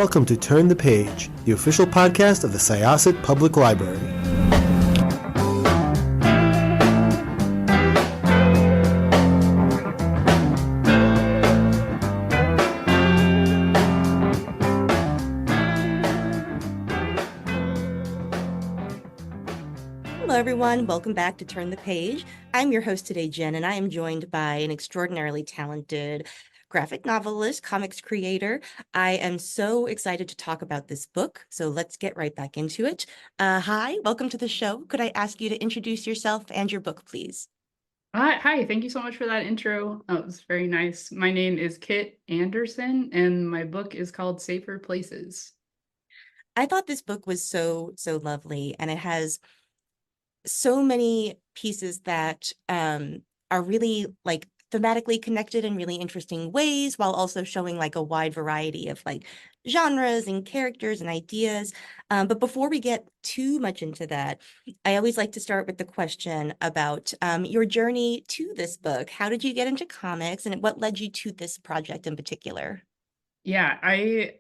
welcome to Turn the Page, the official podcast of the Syosset Public Library. Hello, everyone. Welcome back to Turn the Page. I'm your host today, Jen, and I am joined by an extraordinarily talented graphic novelist, comics creator. I am so excited to talk about this book, so let's get right back into it. Hi, welcome to the show. Could I ask you to introduce yourself and your book, please? Hi, thank you so much for that intro. It was very nice. My name is Kit Anderson, and my book is called Safer Places. I thought this book was so lovely, and it has so many pieces that are really like thematically connected in really interesting ways, while also showing like a wide variety of like genres and characters and ideas. But before we get too much into that, I always like to start with the question about your journey to this book. How did you get into comics, and what led you to this project in particular? Yeah, I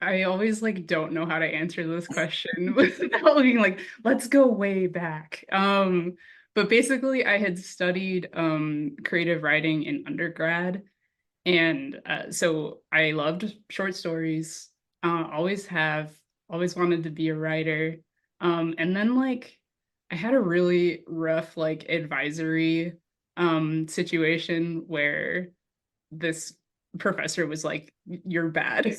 always like don't know how to answer this question without being like, let's go way back. But basically I had studied creative writing in undergrad, and so I loved short stories. Always have, always wanted to be a writer. And then like I had a really rough like advisory situation where this professor was like, "You're bad."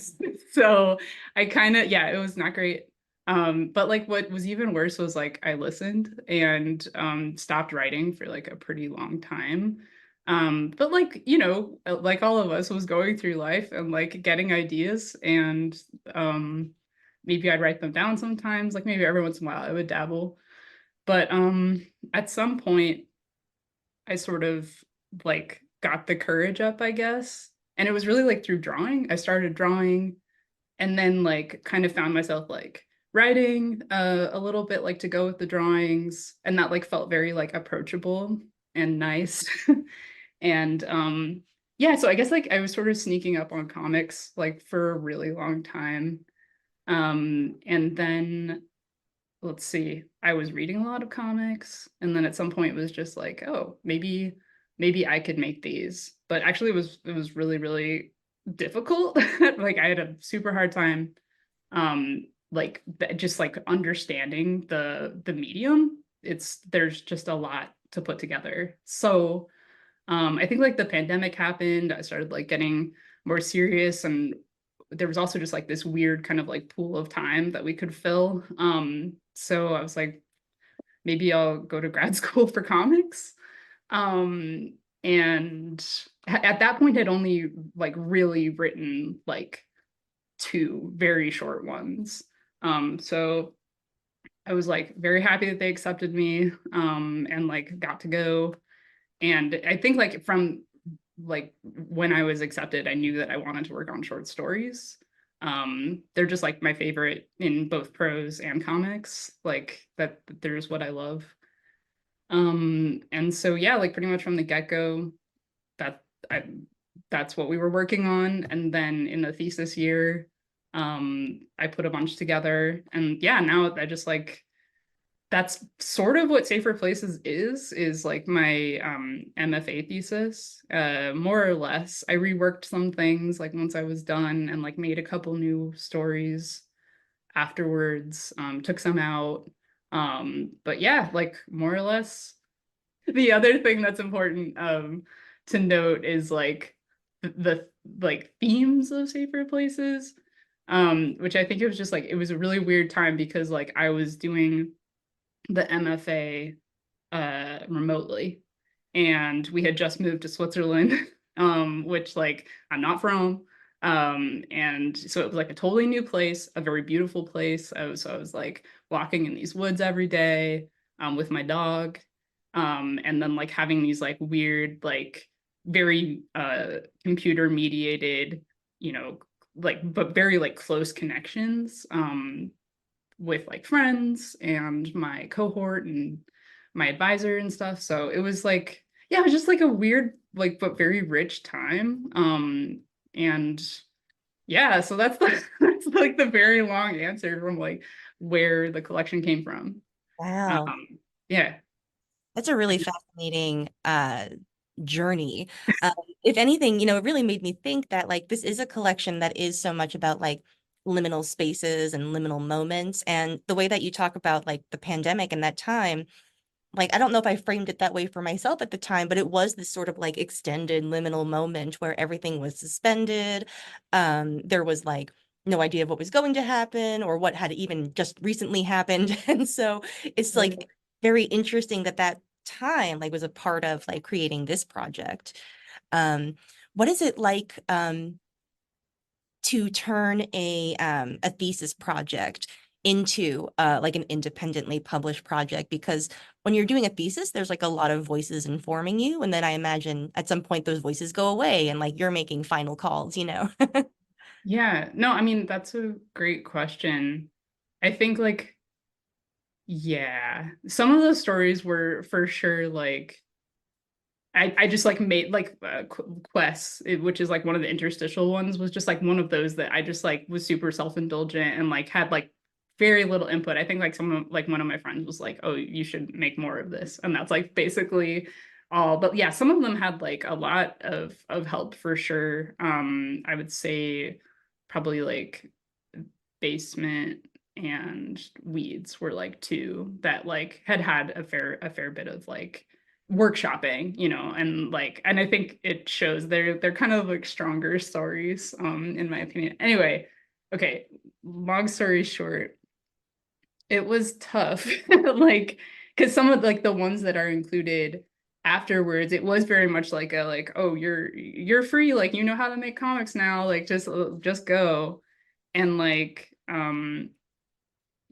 So I kind of, yeah, it was not great. But like what was even worse was like I listened and stopped writing for like a pretty long time. But like, like all of us, was going through life and like getting ideas, and um maybe I'd write them down sometimes, like maybe every once in a while I would dabble. But at some point I sort of like got the courage up, I guess. And it was really like through drawing. I started drawing, and then like kind of found myself like writing a little bit like to go with the drawings, and that like felt very like approachable and nice. And yeah, so I guess like I was sort of sneaking up on comics like for a really long time. And then let's see, I was reading a lot of comics, and then at some point it was just like, oh, maybe I could make these. But actually it was really, really difficult. Like I had a super hard time like just like understanding the medium. There's just a lot to put together. So I think like the pandemic happened, I started like getting more serious, and there was also just like this weird kind of like pool of time that we could fill. So I was like, maybe I'll go to grad school for comics. Um, and at that point, I'd only like really written like two very short ones. So I was like very happy that they accepted me, and like got to go. And I think like from like when I was accepted, I knew that I wanted to work on short stories. They're just like my favorite in both prose and comics. Like they're just what I love. And so yeah, like pretty much from the get-go, that I that's what we were working on. And then in the thesis year, I put a bunch together. And yeah, now I just like that's sort of what Safer Places is like my MFA thesis, more or less. I reworked some things like once I was done, and like made a couple new stories afterwards, took some out. But yeah, like more or less. The other thing that's important to note is like the like themes of Safer Places, which I think it was just like it was a really weird time because like I was doing the MFA remotely, and we had just moved to Switzerland, which like I'm not from. And so it was like a totally new place, a very beautiful place. I was like walking in these woods every day, with my dog, and then like having these like weird, like very computer mediated, like but very like close connections, with like friends and my cohort and my advisor and stuff. So it was like, yeah, it was just like a weird, like, but very rich time. And Yeah, so that's the that's like the very long answer from like where the collection came from. Wow. Yeah. That's a really fascinating journey. Um, if anything, it really made me think that like this is a collection that is so much about like liminal spaces and liminal moments. And the way that you talk about like the pandemic and that time, like I don't know if I framed it that way for myself at the time, but it was this sort of like extended liminal moment where everything was suspended. There was like no idea of what was going to happen or what had even just recently happened. And so it's like very interesting that that time like was a part of like creating this project. Um, what is it like to turn a thesis project into like an independently published project? Because when you're doing a thesis, there's like a lot of voices informing you, and then I imagine at some point those voices go away and like you're making final calls, you know? Yeah. No, I mean, that's a great question. I think like yeah, some of those stories were for sure like I just like made like quests, which is like one of the interstitial ones, was just like one of those that I just like was super self-indulgent and like had like very little input. I think like someone like one of my friends was like, "Oh, you should make more of this," and that's like basically all. But yeah, some of them had like a lot of help for sure. I would say probably like basement and weeds were like two that like had a fair bit of like workshopping, and like and I think it shows they're kind of like stronger stories, in my opinion. Anyway, okay, long story short, it was tough. Like, because some of like the ones that are included afterwards, it was very much like a like, oh, you're free, like you know how to make comics now, like just go. And like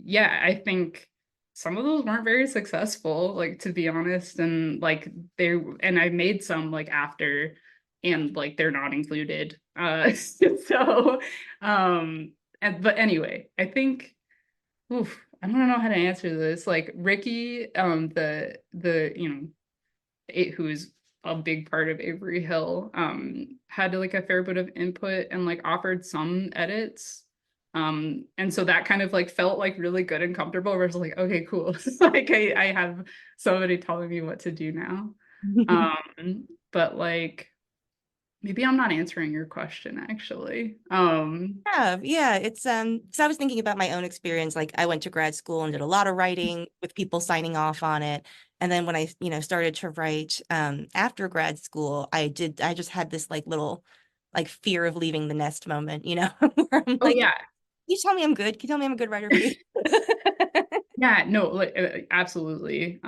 yeah, I think some of those weren't very successful, like to be honest. And like and I made some like after and like they're not included. So and but anyway, I think oof, I don't know how to answer this. Like Ricky, the who's a big part of Avery Hill, had like a fair bit of input and like offered some edits. And so that kind of like felt like really good and comfortable. Where it's like, okay, cool. Like I have somebody telling me what to do now. But like maybe I'm not answering your question actually. Yeah, it's because I was thinking about my own experience. Like I went to grad school and did a lot of writing with people signing off on it. And then when I, started to write after grad school, I just had this like little like fear of leaving the nest moment, where I'm Oh like, yeah. you tell me I'm good? Can you tell me I'm a good writer, please? Yeah, no, like absolutely.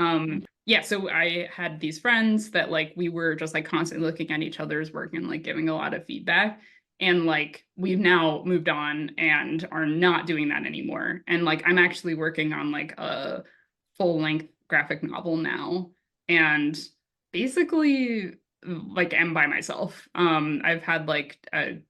Yeah, so I had these friends that like we were just like constantly looking at each other's work and like giving a lot of feedback. And like we've now moved on and are not doing that anymore. And like I'm actually working on like a full-length graphic novel now. And basically like am by myself. I've had like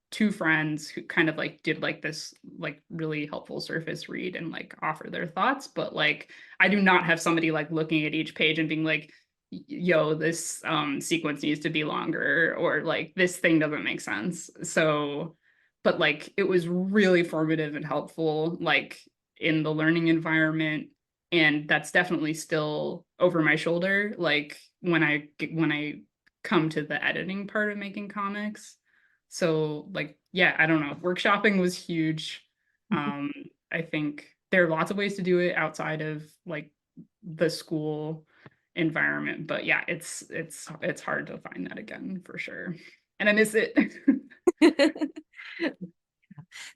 two friends who kind of like did like this like really helpful surface read and like offer their thoughts, but like I do not have somebody like looking at each page and being like, yo, this sequence needs to be longer, or like this thing doesn't make sense. So but like it was really formative and helpful like in the learning environment, and that's definitely still over my shoulder like when I come to the editing part of making comics. So like yeah, I don't know, workshopping was huge. um I think there are lots of ways to do it outside of like the school environment, but yeah, it's hard to find that again for sure, and I miss it.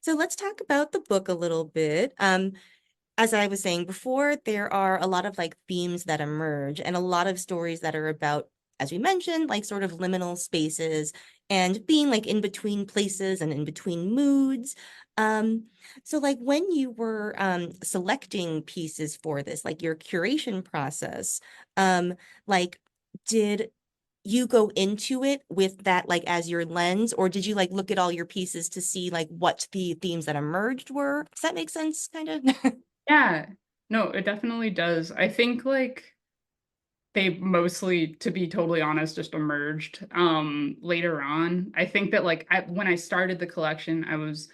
So let's talk about the book a little bit. As I was saying before, there are a lot of like themes that emerge and a lot of stories that are about, as we mentioned, like sort of liminal spaces and being like in between places and in between moods. Um, so like when you were selecting pieces for this, like your curation process, like did you go into it with that like as your lens, or did you like look at all your pieces to see like what the themes that emerged were? Does that make sense, kind of? Yeah, no, it definitely does. I think like they mostly, to be totally honest, just emerged later on. I think that like when I started the collection, I was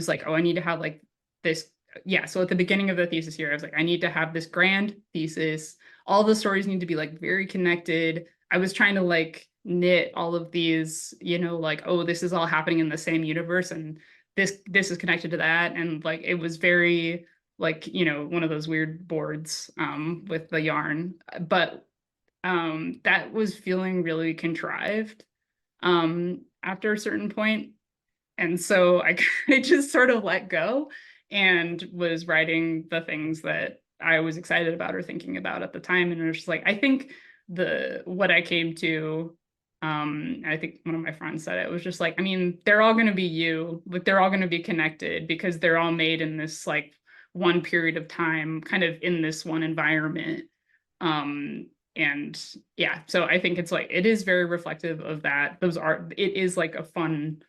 like, oh, I need to have like this. Yeah, so at the beginning of the thesis year, I was like, I need to have this grand thesis. All the stories need to be like very connected. I was trying to like knit all of these, like, oh, this is all happening in the same universe, and this is connected to that. And like it was very like, one of those weird boards with the yarn. But that was feeling really contrived after a certain point. And so I, I just sort of let go and was writing the things that I was excited about or thinking about at the time. And it was just like, I think what I came to, I think one of my friends said it was just like, I mean, they're all going to be you, like they're all going to be connected because they're all made in this like one period of time, kind of in this one environment. And yeah, so I think it's like, it is very reflective of that. It is like a fun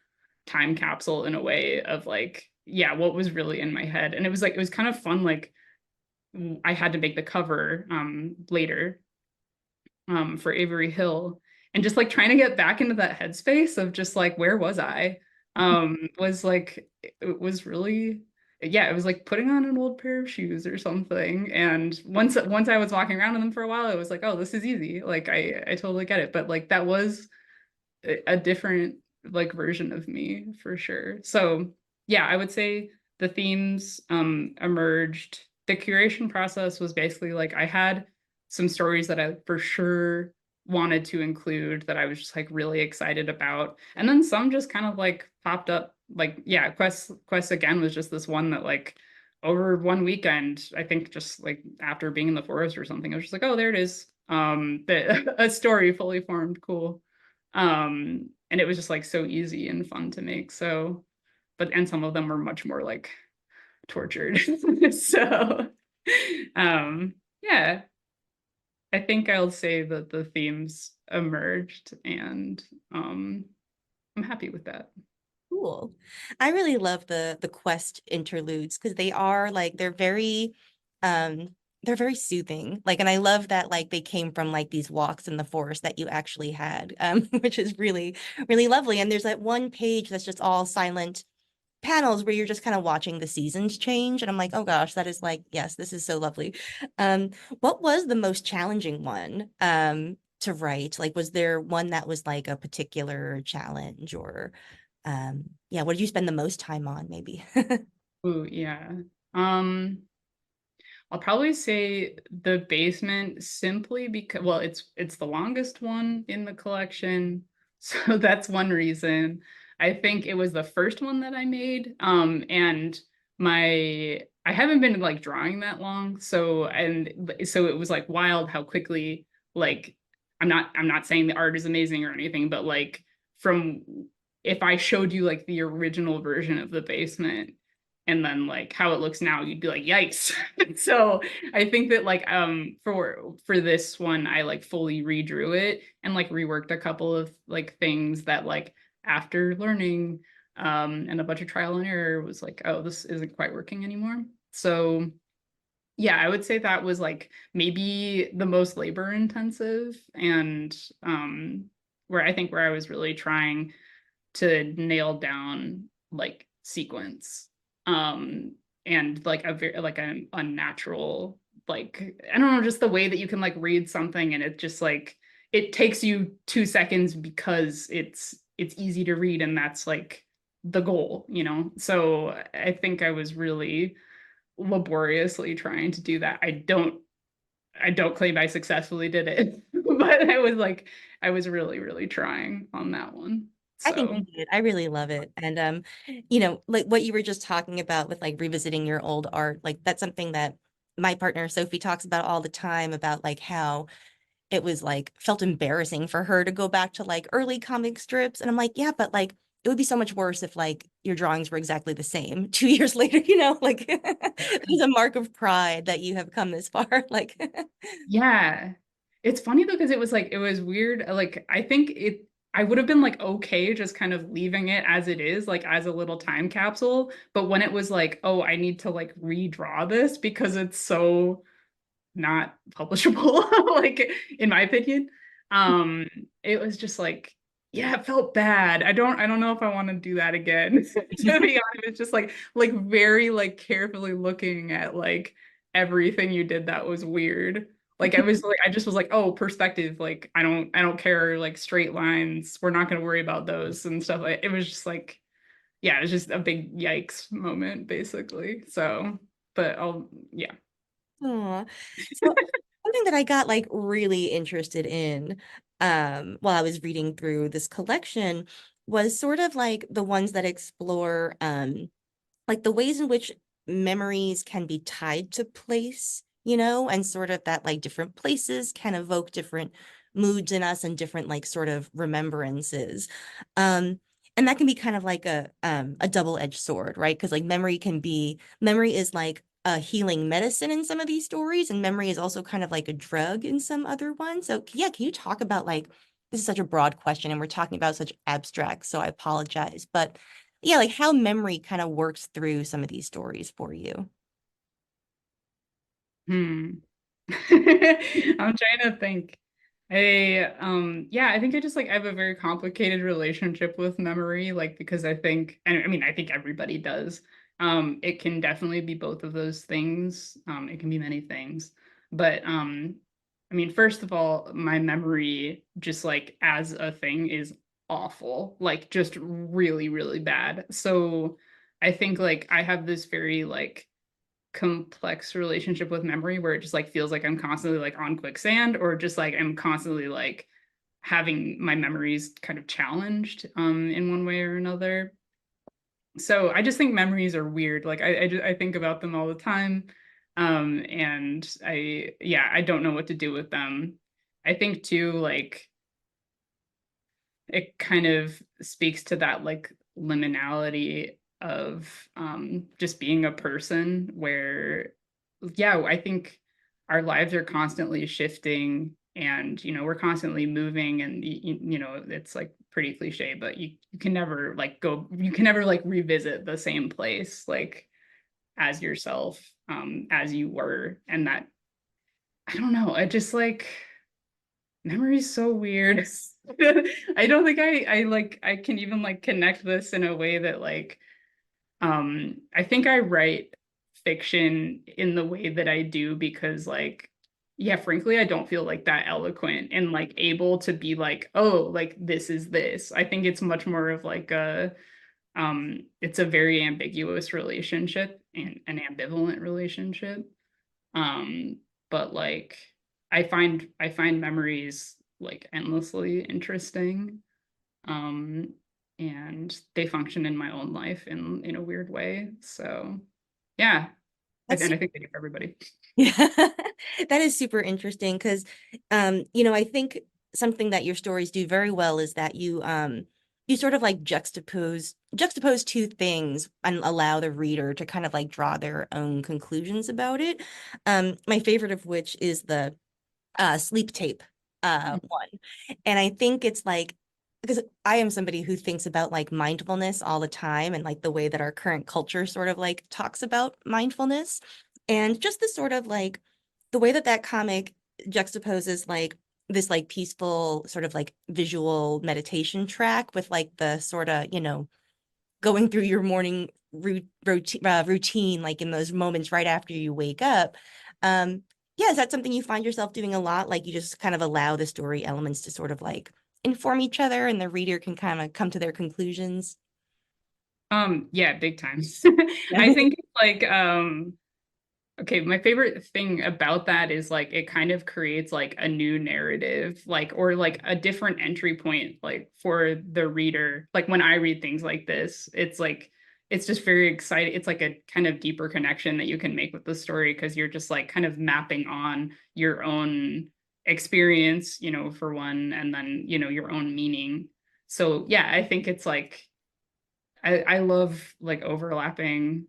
time capsule in a way of like, yeah, what was really in my head. And it was kind of fun. Like I had to make the cover later for Avery Hill, and just like trying to get back into that headspace of just like, where was I? Was like, it was really, yeah, it was like putting on an old pair of shoes or something. And once I was walking around in them for a while, it was like, oh, this is easy. Like I totally get it. But like that was a different like version of me for sure. So yeah, I would say the themes emerged. The curation process was basically like I had some stories that I for sure wanted to include that I was just like really excited about. And then some just kind of like popped up. Like, yeah, Quest again was just this one that like over one weekend, I think just like after being in the forest or something, I was just like, oh, there it is. A story fully formed, cool. And it was just like so easy and fun to make. So, and some of them were much more like tortured. So, yeah, I think I'll say that the themes emerged, and I'm happy with that. Cool. I really love the quest interludes because um they're very soothing. Like, and I love that like they came from like these walks in the forest that you actually had, which is really, really lovely. And there's that one page that's just all silent panels where you're just kind of watching the seasons change. And I'm like, oh gosh, that is like, yes, this is so lovely. Um, what was the most challenging one to write? Like, was there one that was like a particular challenge or yeah, what did you spend the most time on maybe? Ooh, yeah. Um, I'll probably say the basement simply because, well, it's the longest one in the collection, so that's one reason. I think it was the first one that I made, and I haven't been like drawing that long, so it was like wild how quickly like I'm not saying the art is amazing or anything, but like from if I showed you like the original version of the basement and then like how it looks now, you'd be like, yikes. So I think that like for this one, I like fully redrew it and like reworked a couple of like things that like after learning and a bunch of trial and error was like, oh, this isn't quite working anymore. So yeah, I would say that was like maybe the most labor intensive, and where I was really trying to nail down like sequence and like a very like a unnatural, like I don't know, just the way that you can like read something and it just like it takes you 2 seconds because it's easy to read, and that's like the goal. So I think I was really laboriously trying to do that. I don't claim I successfully did it, but I was really, really trying on that one. I think So you did. I really love it. And like what you were just talking about with like revisiting your old art, like that's something that my partner Sophie talks about all the time about like how it was like felt embarrassing for her to go back to like early comic strips. And I'm like, yeah, but like it would be so much worse if like your drawings were exactly the same 2 years later, like there's a mark of pride that you have come this far. Like yeah. It's funny though, because it was weird. Like I would have been like okay just kind of leaving it as it is, like as a little time capsule. But when it was like, oh, I need to like redraw this because it's so not publishable, like in my opinion. It was just like, yeah, it felt bad. I don't know if I want to do that again. To be honest, it's just like very like carefully looking at like everything you did that was weird. Like I just was like, oh, perspective, like I don't care, like straight lines. We're not gonna worry about those and stuff. Like it was just like, yeah, it was just a big yikes moment, basically. So, but I'll yeah. Aw. So something that I got like really interested in while I was reading through this collection was sort of like the ones that explore like the ways in which memories can be tied to place, and sort of that like different places can evoke different moods in us and different like sort of remembrances. Um, and that can be kind of like a double-edged sword, right? Because like memory is like a healing medicine in some of these stories, and memory is also kind of like a drug in some other ones. So yeah, can you talk about like this is such a broad question and we're talking about such abstract, so I apologize. But yeah, like how memory kind of works through some of these stories for you. Hmm. I'm trying to think. I think I just like I have a very complicated relationship with memory, like because I think, and I mean I think everybody does. It can definitely be both of those things. It can be many things. But I mean, first of all, my memory just like as a thing is awful, like just really, really bad. So I think like I have this very like complex relationship with memory where it just like feels like I'm constantly like on quicksand or just like I'm constantly like having my memories kind of challenged in one way or another. So I just think memories are weird. Like I think about them all the time. And I don't know what to do with them. I think too, like it kind of speaks to that like liminality of just being a person where yeah, I think our lives are constantly shifting and we're constantly moving and it's like pretty cliche but you can never like you can never like revisit the same place like as yourself as you were and that I don't know I just like memory is so weird. I don't think I like I can even like connect this in a way that like I think I write fiction in the way that I do because like yeah, frankly, I don't feel like that eloquent and like able to be like, oh, like this is this. I think it's much more of like a it's a very ambiguous relationship and an ambivalent relationship. Um, but like I find memories like endlessly interesting. Um, and they function in my own life in a weird way. So yeah, That's and I think they do for everybody. Yeah, that is super interesting because, I think something that your stories do very well is that you sort of like juxtapose two things and allow the reader to kind of like draw their own conclusions about it. My favorite of which is the sleep tape one. And I think it's like because I am somebody who thinks about like mindfulness all the time and like the way that our current culture sort of like talks about mindfulness and just the sort of like the way that that comic juxtaposes like this like peaceful sort of like visual meditation track with like the sort of going through your morning routine like in those moments right after you wake up. um yeah, is that something you find yourself doing a lot, like you just kind of allow the story elements to sort of like inform each other and the reader can kind of come to their conclusions? Yeah, big time. Yeah. I think like okay, my favorite thing about that is like it kind of creates like a new narrative, like or like a different entry point, like for the reader. Like when I read things like this, it's like it's just very exciting. It's like a kind of deeper connection that you can make with the story because you're just like kind of mapping on your own experience, for one, and then your own meaning. So yeah, I think it's like I love like overlapping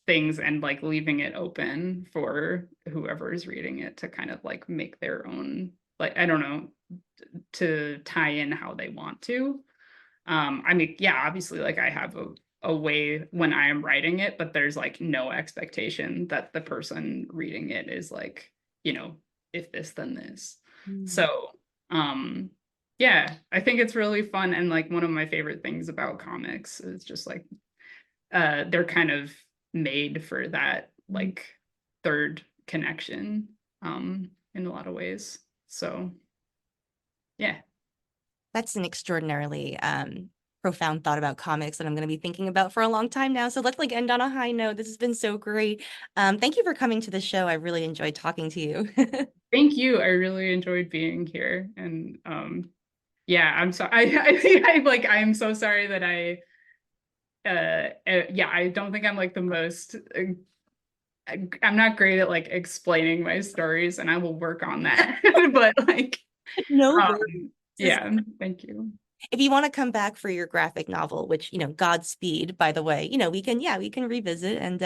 things and like leaving it open for whoever is reading it to kind of like make their own like I don't know to tie in how they want to. I mean, yeah, obviously like I have a way when I am writing it, but there's like no expectation that the person reading it is like, you know, if this, then this. So, yeah, I think it's really fun. And like one of my favorite things about comics is just like they're kind of made for that like third connection in a lot of ways. So, yeah. That's an extraordinarily profound thought about comics that I'm going to be thinking about for a long time now. So let's like end on a high note. This has been so great. Thank you for coming to the show. I really enjoyed talking to you. Thank you. I really enjoyed being here. And yeah, I'm sorry. I think I'm so sorry that yeah, I don't think I'm like the most I'm not great at like explaining my stories, and I will work on that. But like No worries. yeah, thank you. If you want to come back for your graphic novel, which, Godspeed, by the way, we can revisit and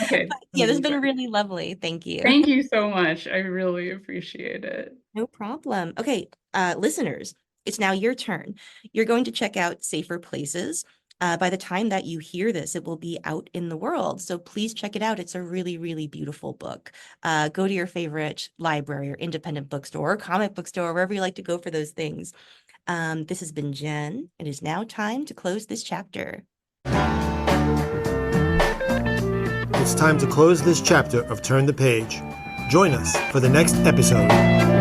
Okay. yeah, this has been really lovely. Thank you. Thank you so much. I really appreciate it. No problem. Okay, listeners, it's now your turn. You're going to check out Safer Places. By the time that you hear this, it will be out in the world. So please check it out. It's a really, really beautiful book. Go to your favorite library or independent bookstore or comic book store, wherever you like to go for those things. This has been Jen. It is now time to close this chapter. It's time to close this chapter of Turn the Page. Join us for the next episode.